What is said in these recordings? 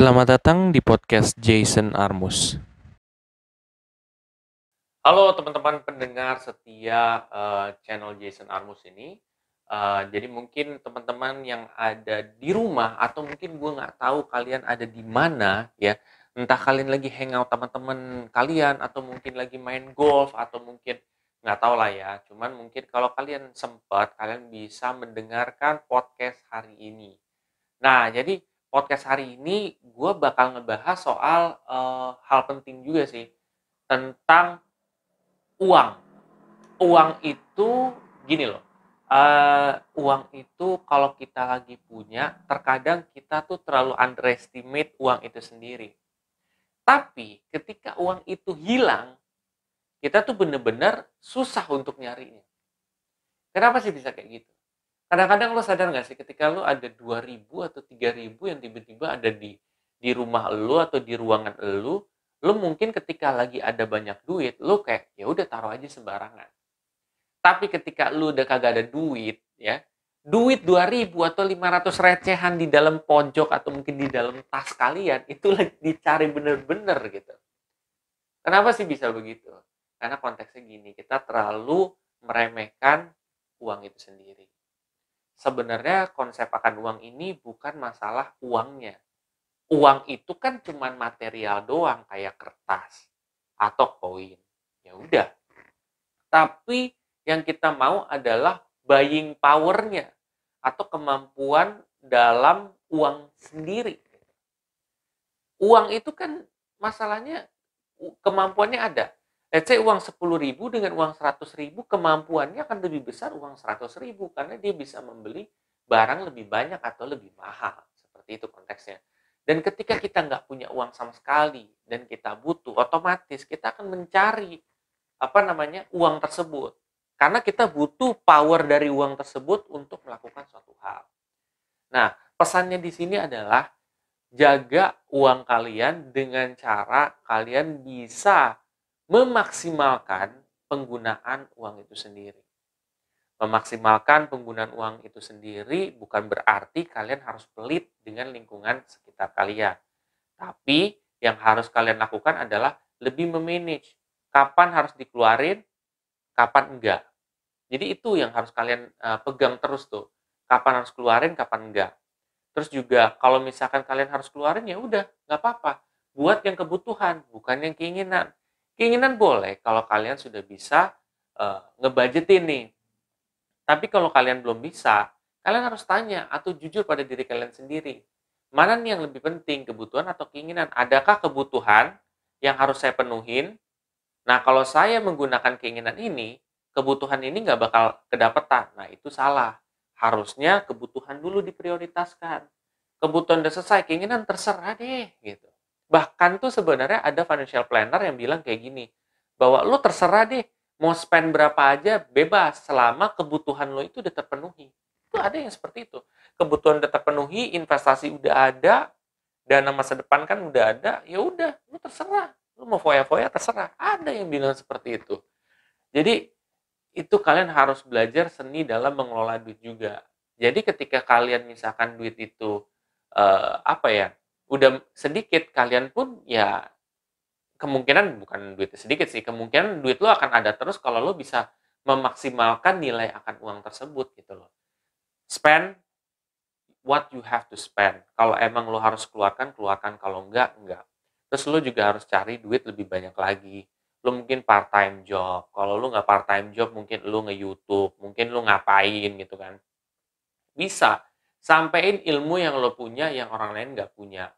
Selamat datang di podcast Jason Armus. Halo teman-teman pendengar setia channel Jason Armus ini. Jadi mungkin teman-teman yang ada di rumah atau mungkin gue nggak tahu kalian ada di mana ya. Entah kalian lagi hangout teman-teman kalian atau mungkin lagi main golf atau mungkin nggak tahu lah ya. Cuman mungkin kalau kalian sempat kalian bisa mendengarkan podcast hari ini. Nah, jadi podcast hari ini gue bakal ngebahas soal hal penting juga sih tentang uang. Uang itu gini loh. Uang itu kalau kita lagi punya, terkadang kita tuh terlalu underestimate uang itu sendiri. Tapi ketika uang itu hilang, kita tuh bener-bener susah untuk nyarinya. Kenapa sih bisa kayak gitu? Kadang-kadang lo sadar nggak sih ketika lo ada 2.000 atau 3.000 yang tiba-tiba ada di rumah lo atau di ruangan lo mungkin ketika lagi ada banyak duit, lo kayak ya udah taruh aja sembarangan. Tapi ketika lo udah kagak ada duit, ya, duit 2.000 atau 500 recehan di dalam pojok atau mungkin di dalam tas kalian, itu lagi dicari bener-bener gitu. Kenapa sih bisa begitu? Karena konteksnya gini, kita terlalu meremehkan uang itu sendiri. Sebenarnya konsep akan uang ini bukan masalah uangnya. Uang itu kan cuma material doang kayak kertas atau koin. Ya udah. Tapi yang kita mau adalah buying power-nya atau kemampuan dalam uang sendiri. Uang itu kan masalahnya kemampuannya ada. Let's say uang 10.000 dengan uang 100.000 kemampuannya akan lebih besar uang 100.000 karena dia bisa membeli barang lebih banyak atau lebih mahal. Seperti itu konteksnya. Dan ketika kita nggak punya uang sama sekali dan kita butuh, otomatis kita akan mencari uang tersebut. Karena kita butuh power dari uang tersebut untuk melakukan suatu hal. Nah, pesannya di sini adalah jaga uang kalian dengan cara kalian bisa memaksimalkan penggunaan uang itu sendiri. Memaksimalkan penggunaan uang itu sendiri bukan berarti kalian harus pelit dengan lingkungan sekitar kalian. Tapi yang harus kalian lakukan adalah lebih memanage kapan harus dikeluarin, kapan enggak. Jadi itu yang harus kalian pegang terus tuh. Kapan harus keluarin, kapan enggak. Terus juga kalau misalkan kalian harus keluarin ya udah, nggak apa-apa. Buat yang kebutuhan, bukan yang keinginan. Keinginan boleh kalau kalian sudah bisa ngebudgetin nih. Tapi kalau kalian belum bisa, kalian harus tanya atau jujur pada diri kalian sendiri. Mana nih yang lebih penting, kebutuhan atau keinginan? Adakah kebutuhan yang harus saya penuhin? Nah, kalau saya menggunakan keinginan ini, kebutuhan ini nggak bakal kedapetan. Nah, itu salah. Harusnya kebutuhan dulu diprioritaskan. Kebutuhan udah selesai, keinginan terserah deh, gitu. Bahkan tuh sebenarnya ada financial planner yang bilang kayak gini, bahwa lo terserah deh, mau spend berapa aja, bebas, selama kebutuhan lo itu udah terpenuhi. Itu ada yang seperti itu. Kebutuhan udah terpenuhi, investasi udah ada, dana masa depan kan udah ada, ya udah, lo terserah. Lo mau foya-foya terserah. Ada yang bilang seperti itu. Jadi itu kalian harus belajar seni dalam mengelola duit juga. Jadi ketika kalian misalkan duit itu udah sedikit, kalian pun ya kemungkinan bukan duit sedikit sih, kemungkinan duit lo akan ada terus kalau lo bisa memaksimalkan nilai akan uang tersebut gitu loh. Spend what you have to spend. Kalau emang lo harus keluarkan, keluarkan. Kalau enggak, enggak. Terus lo juga harus cari duit lebih banyak lagi. Lo mungkin part-time job. Kalau lo nggak part-time job, mungkin lo nge-YouTube. Mungkin lo ngapain gitu kan. Bisa. Sampein ilmu yang lo punya yang orang lain nggak punya.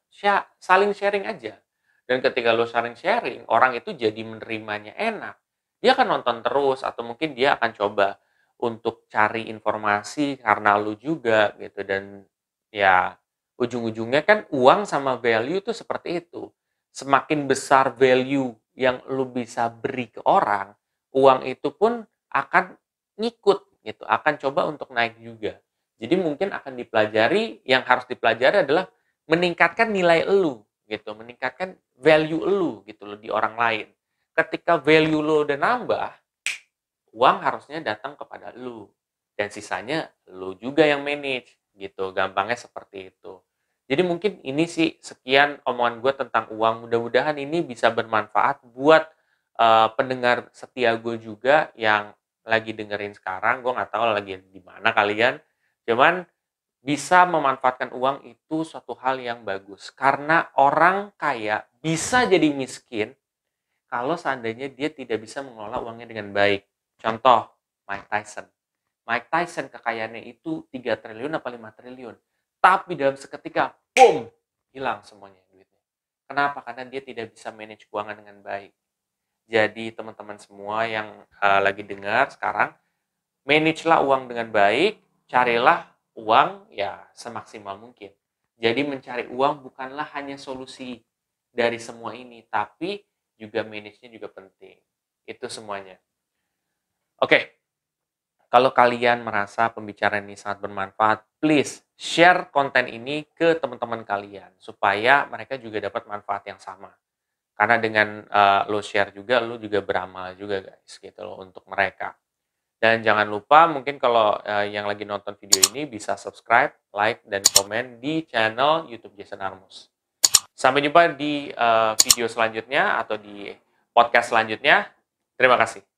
Saling sharing aja. Dan ketika lo saling sharing, orang itu jadi menerimanya enak. Dia akan nonton terus atau mungkin dia akan coba untuk cari informasi karena lo juga gitu. Dan ya ujung-ujungnya kan uang sama value itu seperti itu. Semakin besar value yang lo bisa beri ke orang, uang itu pun akan ngikut gitu, akan coba untuk naik juga. Jadi mungkin akan dipelajari, yang harus dipelajari adalah meningkatkan nilai elu gitu, meningkatkan value elu gitu loh di orang lain. Ketika value lo udah nambah, uang harusnya datang kepada lu dan sisanya lu juga yang manage gitu. Gampangnya seperti itu. Jadi mungkin ini sih sekian omongan gue tentang uang. Mudah-mudahan ini bisa bermanfaat buat pendengar setia gue juga yang lagi dengerin sekarang. Gue nggak tahu lagi di mana kalian. Cuman bisa memanfaatkan uang itu suatu hal yang bagus. Karena orang kaya bisa jadi miskin kalau seandainya dia tidak bisa mengelola uangnya dengan baik. Contoh, Mike Tyson. Mike Tyson kekayaannya itu 3 triliun apa 5 triliun. Tapi dalam seketika, boom, hilang semuanya duitnya. Kenapa? Karena dia tidak bisa manage keuangan dengan baik. Jadi teman-teman semua yang lagi dengar sekarang, manage-lah uang dengan baik, carilah uang ya semaksimal mungkin. Jadi mencari uang bukanlah hanya solusi dari semua ini, tapi juga manage-nya juga penting. Itu semuanya. Oke, kalau kalian merasa pembicaraan ini sangat bermanfaat, please share konten ini ke teman-teman kalian supaya mereka juga dapat manfaat yang sama. Karena dengan lo share juga, lo juga beramal juga guys gitu loh untuk mereka. Dan jangan lupa mungkin kalau yang lagi nonton video ini bisa subscribe, like, dan komen di channel YouTube Jason Armus. Sampai jumpa di video selanjutnya atau di podcast selanjutnya. Terima kasih.